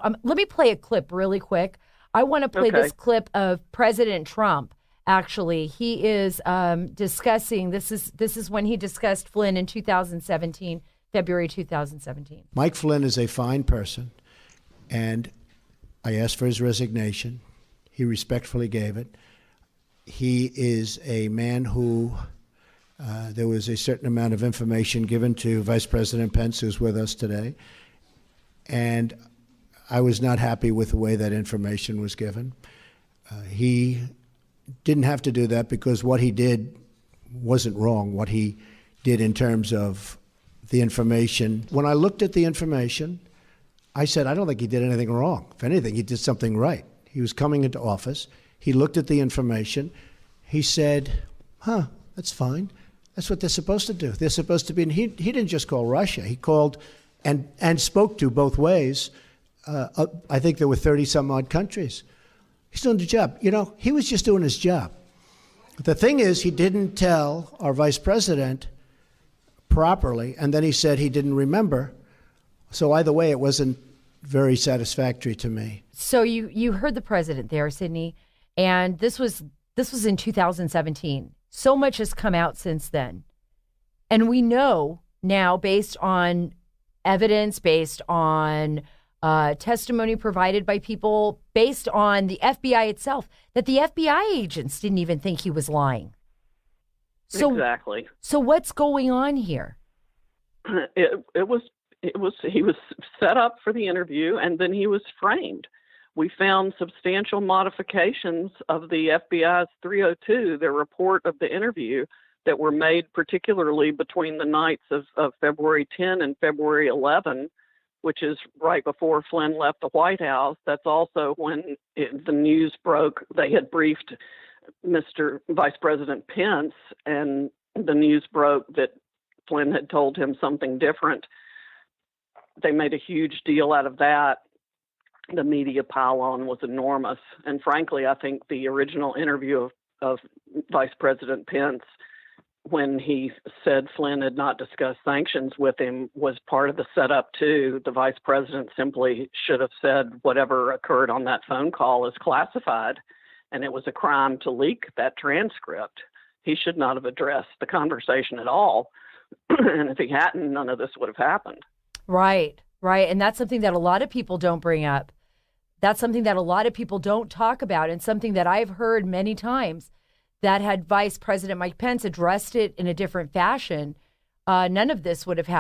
Let me play a clip really quick. I want to play this clip of President Trump. Actually, he is discussing, this is when he discussed Flynn in 2017, February 2017. Mike Flynn is a fine person, and I asked for his resignation. He respectfully gave it. He is a man who, there was a certain amount of information given to Vice President Pence, who's with us today, and I was not happy with the way that information was given. He didn't have to do that because what he did wasn't wrong. What he did in terms of the information, when I looked at the information, I said, I don't think he did anything wrong. If anything, he did something right. He was coming into office. He looked at the information. He said, that's fine. That's what they're supposed to do. They're supposed to be, and he didn't just call Russia. He called and spoke to both ways. I think there were 30 some odd countries. He's doing the job. You know, he was just doing his job. The thing is, he didn't tell our vice president properly, and then he said he didn't remember. So either way, it wasn't very satisfactory to me. So you heard the president there, Sidney, and this was in 2017. So much has come out since then. And we know now, based on evidence, based on testimony provided by people, based on the FBI itself, that the FBI agents didn't even think he was lying. So, exactly. So what's going on here? He was set up for the interview, and then he was framed. We found substantial modifications of the FBI's 302, their report of the interview, that were made particularly between the nights of February 10 and February 11, which is right before Flynn left the White House. That's also when the news broke. They had briefed Mr. Vice President Pence, and the news broke that Flynn had told him something different. They made a huge deal out of that. The media pile-on was enormous. And frankly, I think the original interview of Vice President Pence, when he said Flynn had not discussed sanctions with him, was part of the setup too. The vice president simply should have said whatever occurred on that phone call is classified, and it was a crime to leak that transcript. He should not have addressed the conversation at all. And if he hadn't, none of this would have happened. Right. And that's something that a lot of people don't bring up. That's something that a lot of people don't talk about, and something that I've heard many times, that had Vice President Mike Pence addressed it in a different fashion, none of this would have happened.